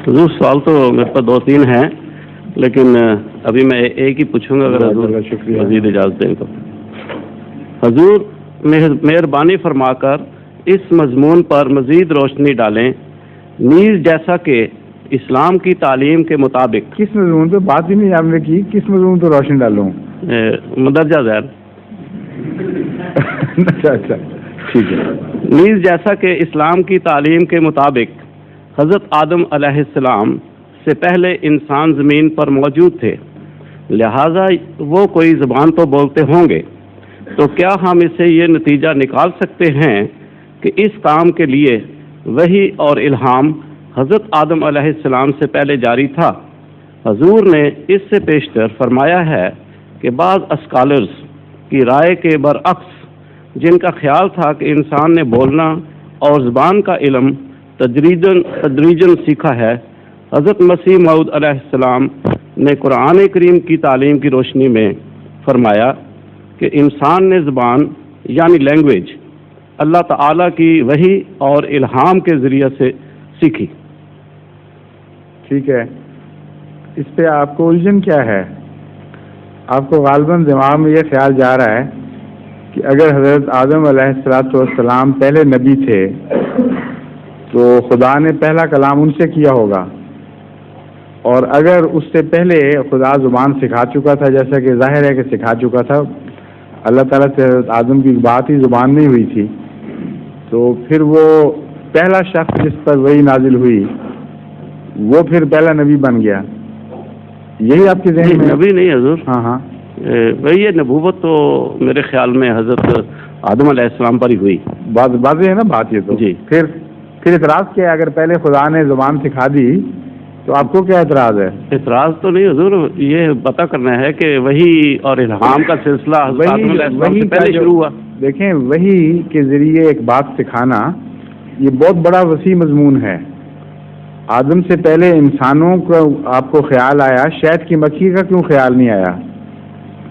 حضور سوال تو میرے پاس 2-3 ہیں، لیکن ابھی میں ایک ہی پوچھوں گا اگر حضور مزید اجازت دیں تو۔ حضور مہربانی فرما کر اس مضمون پر مزید روشنی ڈالیں، نیز جیسا کہ اسلام کی تعلیم کے مطابق۔ کس مضمون پہ بات ہی نہیں آپ نے کی، کس مضمون پہ روشنی ڈالوں؟ مندرجہ ذیل۔ اچھا ٹھیک ہے۔ نیز جیسا کہ اسلام کی تعلیم کے مطابق حضرت آدم علیہ السلام سے پہلے انسان زمین پر موجود تھے، لہذا وہ کوئی زبان تو بولتے ہوں گے، تو کیا ہم اس سے یہ نتیجہ نکال سکتے ہیں کہ اس کام کے لیے وحی اور الہام حضرت آدم علیہ السلام سے پہلے جاری تھا؟ حضور نے اس سے پیشتر فرمایا ہے کہ بعض اسکالرز کی رائے کے برعکس، جن کا خیال تھا کہ انسان نے بولنا اور زبان کا علم تدریجاً سیکھا ہے، حضرت مسیح موعود علیہ السلام نے قرآن کریم کی تعلیم کی روشنی میں فرمایا کہ انسان نے زبان یعنی لینگویج اللہ تعالیٰ کی وحی اور الہام کے ذریعے سے سیکھی۔ ٹھیک ہے، اس پہ آپ کو الجھن کیا ہے؟ آپ کو غالباً دماغ میں یہ خیال جا رہا ہے کہ اگر حضرت آدم علیہ السلام پہلے نبی تھے تو خدا نے پہلا کلام ان سے کیا ہوگا، اور اگر اس سے پہلے خدا زبان سکھا چکا تھا، جیسا کہ ظاہر ہے کہ سکھا چکا تھا، اللہ تعالیٰ سے حضرت آدم کی بات ہی زبان نہیں ہوئی تھی، تو پھر وہ پہلا شخص جس پر وحی نازل ہوئی وہ پھر پہلا نبی بن گیا۔ یہی آپ کے ذہن میں؟ نبی نہیں حضور، ہاں وہی نبوت تو میرے خیال میں حضرت آدم علیہ السلام پر ہی ہوئی۔ واضح ہے نا بات یہ تو؟ جی۔ پھر اعتراض کیا ہے؟ اگر پہلے خدا نے زبان سکھا دی تو آپ کو کیا اعتراض ہے؟ اعتراض تو نہیں حضور، یہ پتہ کرنا ہے کہ وحی اور الہام کا سلسلہ حضرت آدم علیہ السلام سے پہلے شروع ہوا۔ دیکھیں، وحی کے ذریعے ایک بات سکھانا یہ بہت بڑا وسیع مضمون ہے۔ آدم سے پہلے انسانوں کا آپ کو خیال آیا، شہد کی مکھی کا کیوں خیال نہیں آیا؟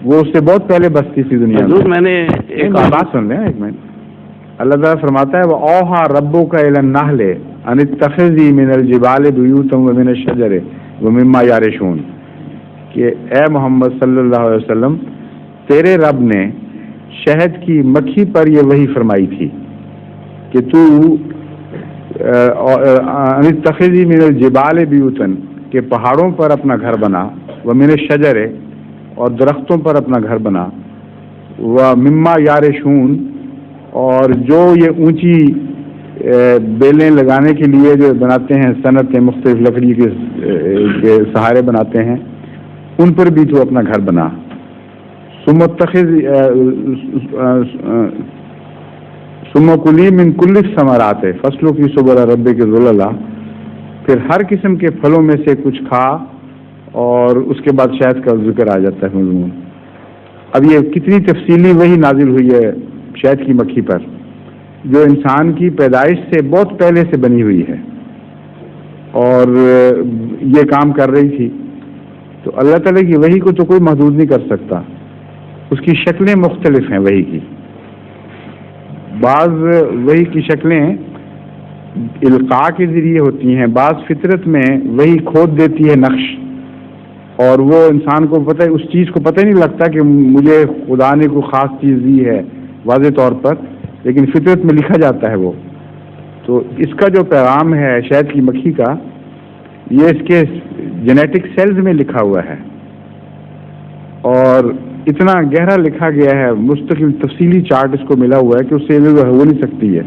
وہ اس سے بہت پہلے بستی تھی دنیا میں۔ حضور میں نے ایک بات سن لیں ایک منٹ۔ اللہ تعالیٰ فرماتا ہے وَأَوْحَىٰ رَبُّكَ إِلَى النَّحْلِ أَنِ اتَّخِذِي مِنَ الْجِبَالِ بُيُوتًا وَمِنَ الشَّجَرِ وَمِمَّا يَعْرِشُونَ، کہ اے محمد صلی اللہ علیہ وسلم، تیرے رب نے شہد کی مکھی پر یہ وحی فرمائی تھی کہ تو أَنِ اتَّخِذِي مِنَ الْجِبَالِ بُيُوتًا، کہ پہاڑوں پر اپنا گھر بنا، وَمِنَ الشَّجَرِ، اور درختوں پر اپنا گھر بنا، وَمِمَّا يَعْرِشُونَ، اور جو یہ اونچی بیلیں لگانے کے لیے جو بناتے ہیں، صنعتیں مختلف لکڑی کے سہارے بناتے ہیں، ان پر بھی تو اپنا گھر بنا۔ ثم کلی من کل الثمرات فاسلکی سبل ربک ذللا، پھر ہر قسم کے پھلوں میں سے کچھ کھا، اور اس کے بعد شہد کا ذکر آ جاتا ہے مضمون۔ اب یہ کتنی تفصیلی وحی نازل ہوئی ہے شہد کی مکھی پر، جو انسان کی پیدائش سے بہت پہلے سے بنی ہوئی ہے اور یہ کام کر رہی تھی۔ تو اللہ تعالیٰ کی وحی کو تو کوئی محدود نہیں کر سکتا، اس کی شکلیں مختلف ہیں وحی کی۔ بعض وحی کی شکلیں القاء کے ذریعے ہوتی ہیں، بعض فطرت میں وحی کھود دیتی ہے نقش، اور وہ انسان کو پتہ، اس چیز کو پتہ نہیں لگتا کہ مجھے خدا نے کوئی خاص چیز دی ہے واضح طور پر، لیکن فطرت میں لکھا جاتا ہے وہ۔ تو اس کا جو پیغام ہے شہد کی مکھی کا، یہ اس کے جینیٹک سیلز میں لکھا ہوا ہے، اور اتنا گہرا لکھا گیا ہے، مستقل تفصیلی چارٹ اس کو ملا ہوا ہے کہ اس سے ہو نہیں سکتی ہے۔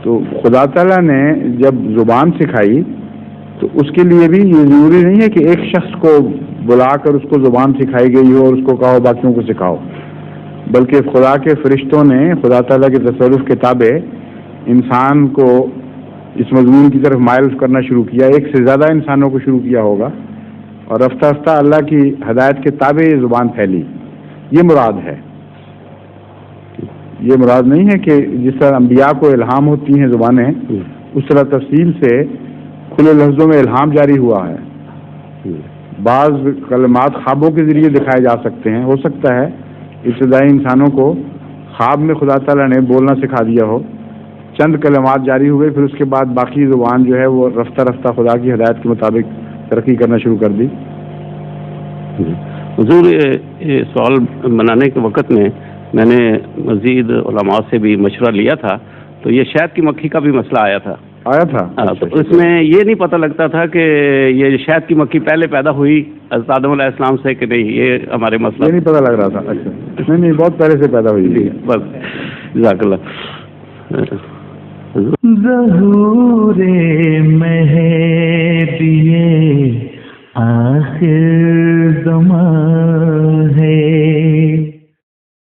تو خدا تعالیٰ نے جب زبان سکھائی تو اس کے لیے بھی یہ ضروری نہیں ہے کہ ایک شخص کو بلا کر اس کو زبان سکھائی گئی ہو اور اس کو کہو باقیوں کو سکھاؤ، بلکہ خدا کے فرشتوں نے، خدا تعالیٰ کے تصرف کے تابع انسان کو اس مضمون کی طرف مائل کرنا شروع کیا، ایک سے زیادہ انسانوں کو شروع کیا ہوگا، اور رفتہ رفتہ اللہ کی ہدایت کے تابع یہ زبان پھیلی۔ یہ مراد ہے، یہ مراد نہیں ہے کہ جس طرح انبیاء کو الہام ہوتی ہیں زبانیں، اس طرح تفصیل سے کھلے لفظوں میں الہام جاری ہوا ہے۔ بعض کلمات خوابوں کے ذریعے دکھائے جا سکتے ہیں، ہو سکتا ہے ابتدائی انسانوں کو خواب میں خدا تعالیٰ نے بولنا سکھا دیا ہو، چند کلمات جاری ہوئے، پھر اس کے بعد باقی زبان جو ہے وہ رفتہ رفتہ خدا کی ہدایت کے مطابق ترقی کرنا شروع کر دی. حضور یہ سوال بنانے کے وقت میں نے مزید علماء سے بھی مشورہ لیا تھا، تو یہ شہد کی مکھی کا بھی مسئلہ آیا تھا. تو اس میں یہ نہیں پتہ لگتا تھا کہ یہ شہد کی مکھی پہلے پیدا ہوئی حضرت آدم علیہ السلام سے کہ نہیں، یہ ہمارے مسئلہ یہ نہیں پتہ لگ رہا تھا. اچھا نہیں بہت پہلے سے پیدا ہوئی. جی بس جزاک اللہ. ظہور مہدی آخر